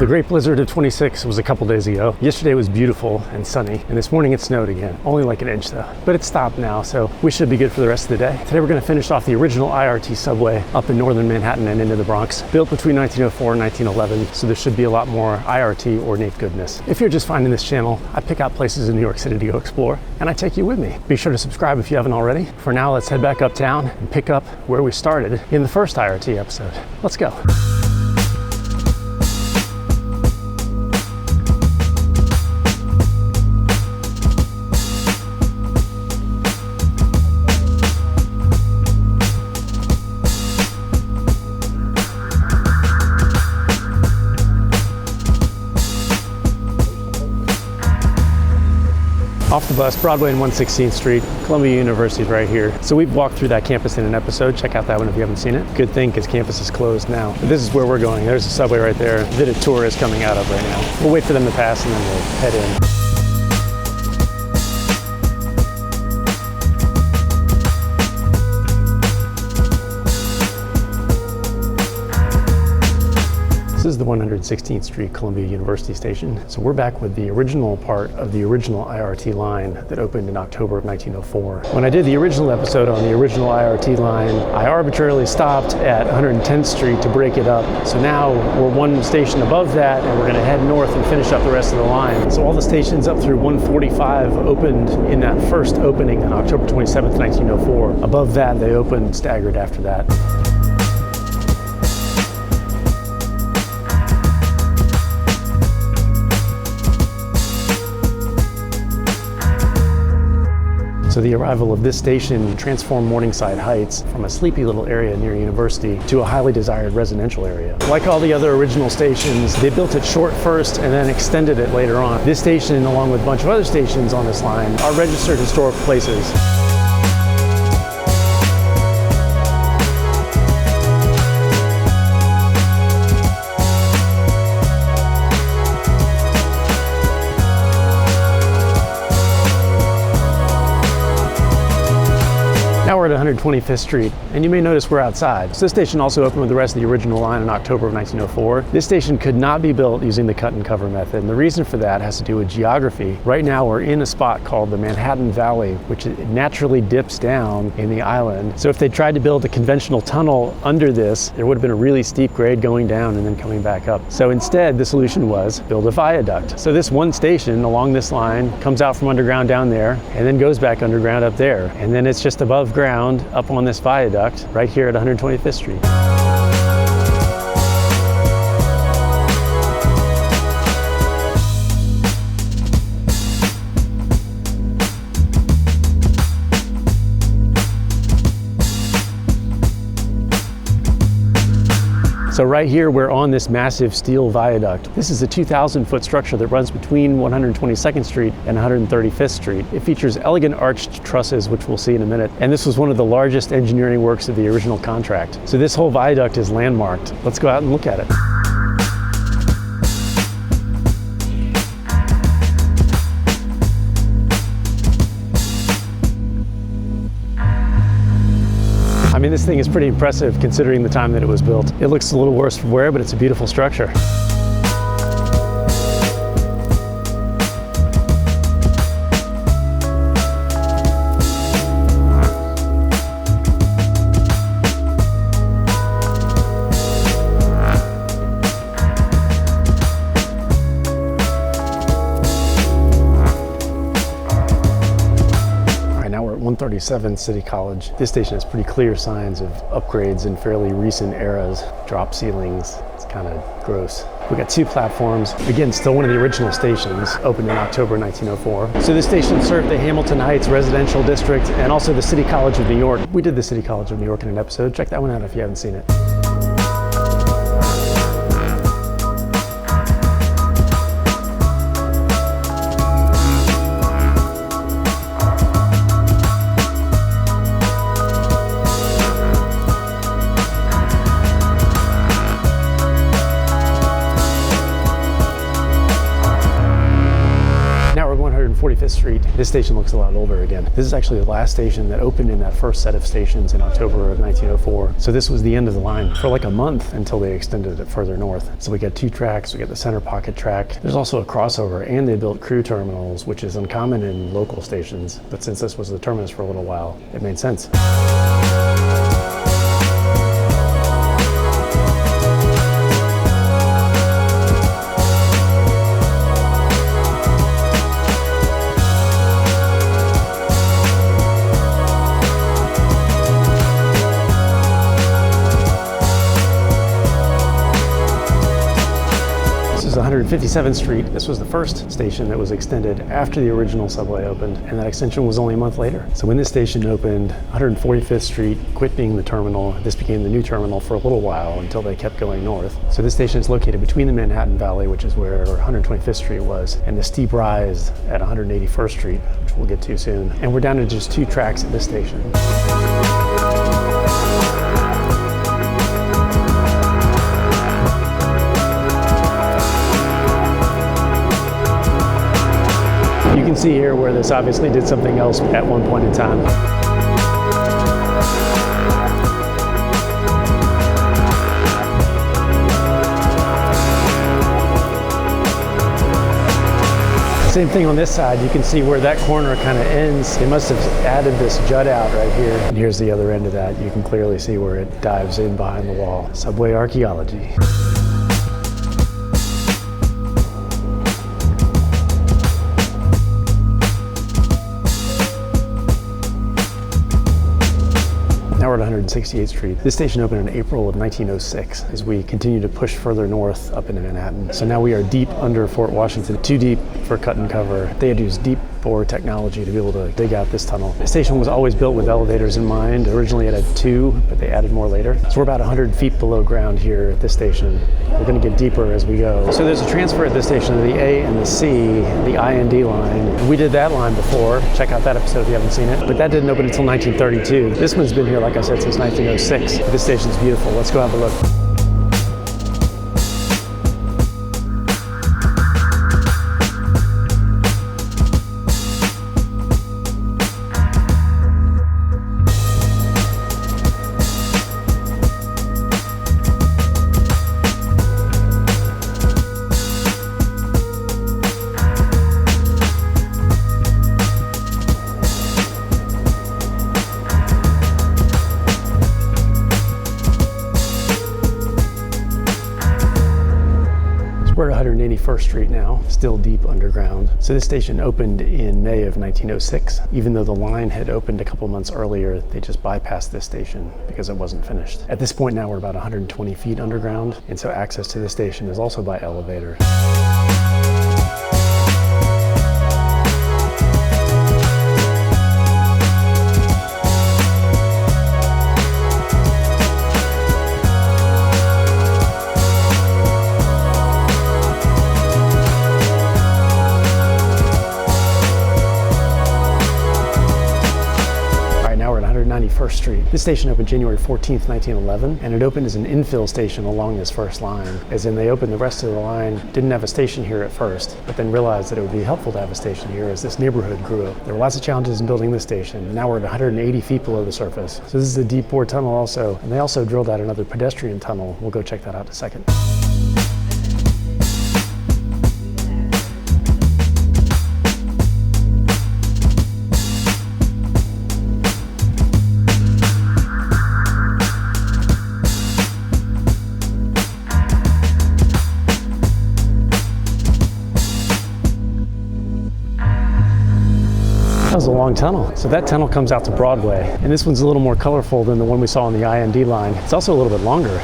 The great blizzard of 26 was a couple days ago. Yesterday was beautiful and sunny, and this morning it snowed again. Only like an inch though. But it's stopped now, so we should be good for the rest of the day. Today we're going to finish off the original IRT subway up in northern Manhattan and into the Bronx. Built between 1904 and 1911, so there should be a lot more IRT ornate goodness. If you're just finding this channel, I pick out places in New York City to go explore, and I take you with me. Be sure to subscribe if you haven't already. For now, let's head back uptown and pick up where we started in the first IRT episode. Let's go. Off the bus, Broadway and 116th Street, Columbia University is right here. So we've walked through that campus in an episode. Check out that one if you haven't seen it. Good thing, because campus is closed now. But this is where we're going. There's a subway right there that a tour is coming out of right now. We'll wait for them to pass and then we'll head in. This is the 116th Street Columbia University station. So we're back with the original part of the original IRT line that opened in October of 1904. When I did the original episode on the original IRT line, I arbitrarily stopped at 110th Street to break it up. So now we're one station above that, and we're going to head north and finish up the rest of the line. So all the stations up through 145 opened in that first opening on October 27th, 1904. Above that, they opened staggered after that. So the arrival of this station transformed Morningside Heights from a sleepy little area near University to a highly desired residential area. Like all the other original stations, they built it short first and then extended it later on. This station, along with a bunch of other stations on this line, are registered historic places. Now we're at 125th Street, and you may notice we're outside. So this station also opened with the rest of the original line in October of 1904. This station could not be built using the cut and cover method, and the reason for that has to do with geography. Right now we're in a spot called the Manhattan Valley, which naturally dips down in the island. So if they tried to build a conventional tunnel under this, there would have been a really steep grade going down and then coming back up. So instead, the solution was build a viaduct. So this one station along this line comes out from underground down there and then goes back underground up there. And then it's just above ground up on this viaduct right here at 125th Street. So right here, we're on this massive steel viaduct. This is a 2,000-foot structure that runs between 122nd Street and 135th Street. It features elegant arched trusses, which we'll see in a minute. And this was one of the largest engineering works of the original contract. So this whole viaduct is landmarked. Let's go out and look at it. I mean, this thing is pretty impressive considering the time that it was built. It looks a little worse for wear, but it's a beautiful structure. Now we're at 137 City College. This station has pretty clear signs of upgrades in fairly recent eras. Drop ceilings, it's kind of gross. We got two platforms. Again, still one of the original stations, opened in October 1904. So this station served the Hamilton Heights residential district and also the City College of New York. We did the City College of New York in an episode. Check that one out if you haven't seen it. 125th Street. This station looks a lot older again. This is actually the last station that opened in that first set of stations in October of 1904. So this was the end of the line for like a month until they extended it further north. So we got 2 tracks, we got the center pocket track. There's also a crossover, and they built crew terminals, which is uncommon in local stations. But since this was the terminus for a little while, it made sense. This is 157th Street. This was the first station that was extended after the original subway opened, and that extension was only a month later. So when this station opened, 145th Street quit being the terminal. This became the new terminal for a little while until they kept going north. So this station is located between the Manhattan Valley, which is where 125th Street was, and the steep rise at 181st Street, which we'll get to soon. And we're down to just 2 tracks at this station. You can see here where this obviously did something else at one point in time. Same thing on this side. You can see where that corner kind of ends. They must have added this jut out right here. And here's the other end of that. You can clearly see where it dives in behind the wall. Subway archaeology. Now we're at 168th Street. This station opened in April of 1906 as we continue to push further north up into Manhattan. So now we are deep under Fort Washington, too deep for cut and cover. They had to use deep bore technology to be able to dig out this tunnel. The station was always built with elevators in mind. Originally it had 2, but they added more later. So we're about 100 feet below ground here at this station. We're going to get deeper as we go. So there's a transfer at this station of the A and the C, the IND line. We did that line before. Check out that episode if you haven't seen it. But that didn't open until 1932. This one's been here, like I said, since 1906. This station's beautiful. Let's go have a look. We're at 181st Street now, still deep underground. So this station opened in May of 1906. Even though the line had opened a couple months earlier, they just bypassed this station because it wasn't finished. At this point now we're about 120 feet underground, and so access to this station is also by elevator. Now we're at 191st Street. This station opened January 14th, 1911, and it opened as an infill station along this first line. As in, they opened the rest of the line, didn't have a station here at first, but then realized that it would be helpful to have a station here as this neighborhood grew up. There were lots of challenges in building this station. Now we're at 180 feet below the surface. So this is a deep bore tunnel also, and they also drilled out another pedestrian tunnel. We'll go check that out in a second. That was a long tunnel. So that tunnel comes out to Broadway, and this one's a little more colorful than the one we saw on the IND line. It's also a little bit longer.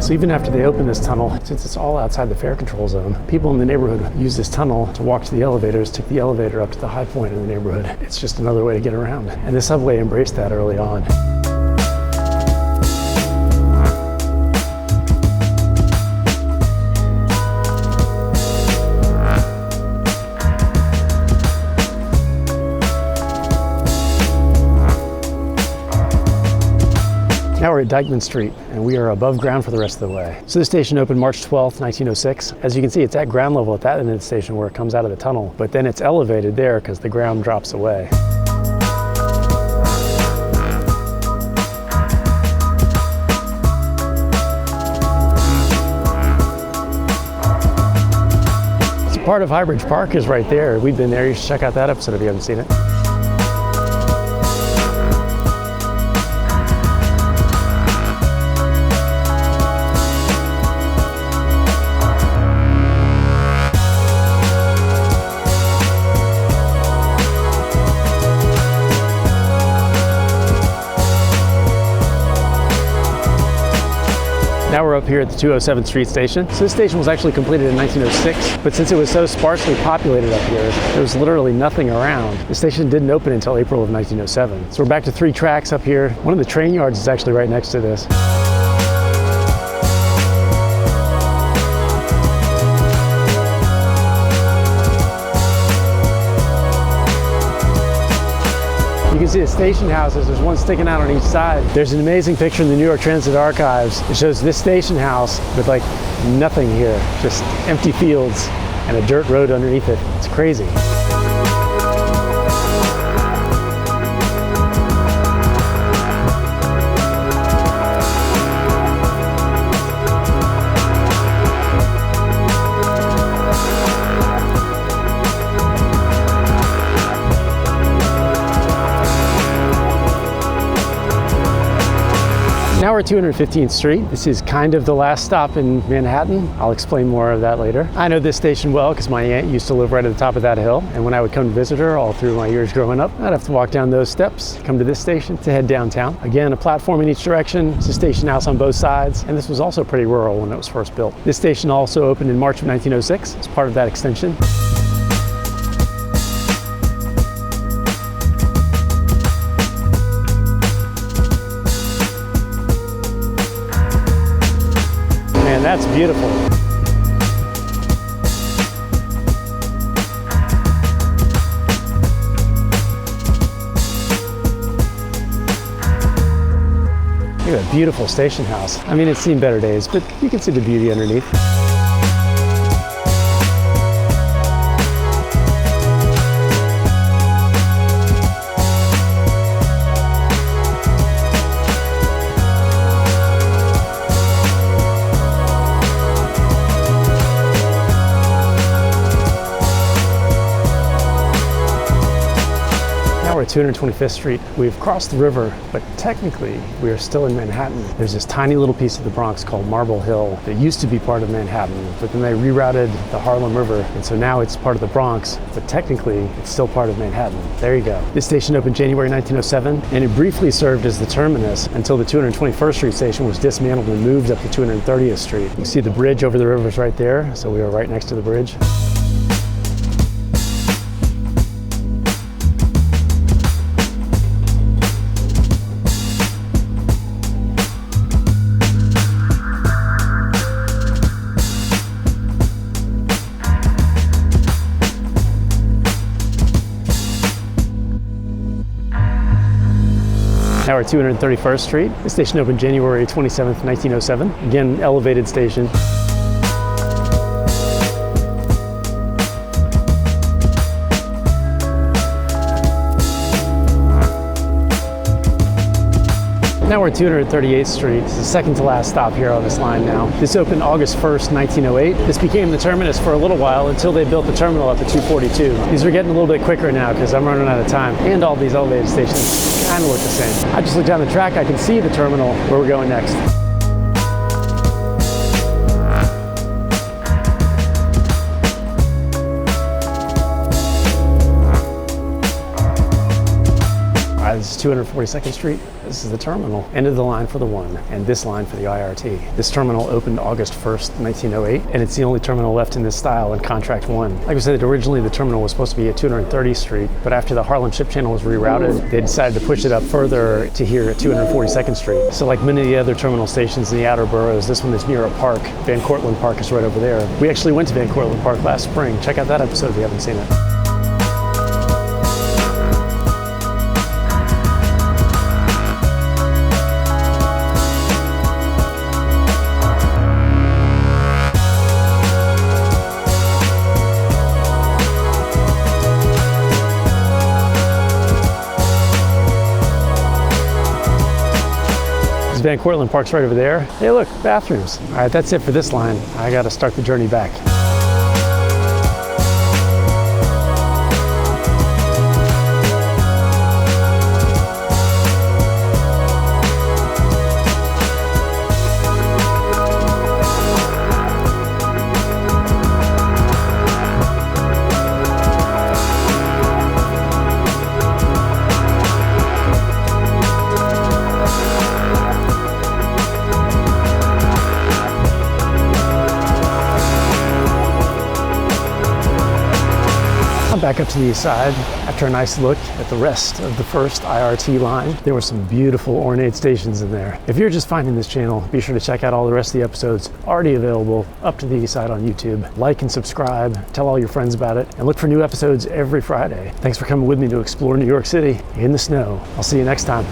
So even after they opened this tunnel, since it's all outside the fare control zone, people in the neighborhood use this tunnel to walk to the elevators, take the elevator up to the high point in the neighborhood. It's just another way to get around. And the subway embraced that early on. Now we're we're at Dyckman St, and we are above ground for the rest of the way. So this station opened March 12th, 1906. As you can see, it's at ground level at that end of the station where it comes out of the tunnel, but then it's elevated there because the ground drops away. Part of Highbridge Park is right there. We've been there. You should check out that episode if you haven't seen it. Now we're up here at the 207th Street station. So this station was actually completed in 1906, but since it was so sparsely populated up here, there was literally nothing around. The station didn't open until April of 1907. So we're back to 3 tracks up here. One of the train yards is actually right next to this. You can see the station houses. There's one sticking out on each side. There's an amazing picture in the New York Transit Archives. It shows this station house with like nothing here, just empty fields and a dirt road underneath it. It's crazy. Now we're at 215th Street. This is kind of the last stop in Manhattan. I'll explain more of that later. I know this station well because my aunt used to live right at the top of that hill, and when I would come to visit her all through my years growing up, I'd have to walk down those steps, come to this station to head downtown. Again, a platform in each direction. It's a station house on both sides, and this was also pretty rural when it was first built. This station also opened in March of 1906 as part of that extension. Man, that's beautiful. Look at that beautiful station house. I mean, it's seen better days, but you can see the beauty underneath. We're at 225th Street. We've crossed the river, but technically we are still in Manhattan. There's this tiny little piece of the Bronx called Marble Hill that used to be part of Manhattan, but then they rerouted the Harlem River, and so now it's part of the Bronx, but technically it's still part of Manhattan. There you go. This station opened January 1907, and it briefly served as the terminus until the 221st Street station was dismantled and moved up to 230th Street. You can see the bridge over the river is right there, so we are right next to the bridge. Now we're at 231st Street. The station opened January 27th, 1907. Again, elevated station. Now we're at 238th Street. It's the second to last stop here on this line now. This opened August 1st, 1908. This became the terminus for a little while until they built the terminal up at 242. These are getting a little bit quicker now because I'm running out of time. And all these elevated stations kind of look the same. I just look down the track, I can see the terminal where we're going next. This is 242nd Street. This is the terminal. End of the line for the 1, and this line for the IRT. This terminal opened August 1st, 1908, and it's the only terminal left in this style in Contract 1. Like I said, originally the terminal was supposed to be at 230th Street, but after the Harlem Ship Channel was rerouted, they decided to push it up further to here at 242nd Street. So like many of the other terminal stations in the outer boroughs, this one is near a park. Van Cortlandt Park is right over there. We actually went to Van Cortlandt Park last spring. Check out that episode if you haven't seen it. Van Cortlandt parks right over there. Hey look, bathrooms. All right, that's it for this line. I gotta start the journey back. Back up to the east side after a nice look at the rest of the first IRT line. There were some beautiful ornate stations in there. If you're just finding this channel, be sure to check out all the rest of the episodes already available up to the east side on YouTube. Like and subscribe, tell all your friends about it, and look for new episodes every Friday. Thanks for coming with me to explore New York City in the snow. I'll see you next time.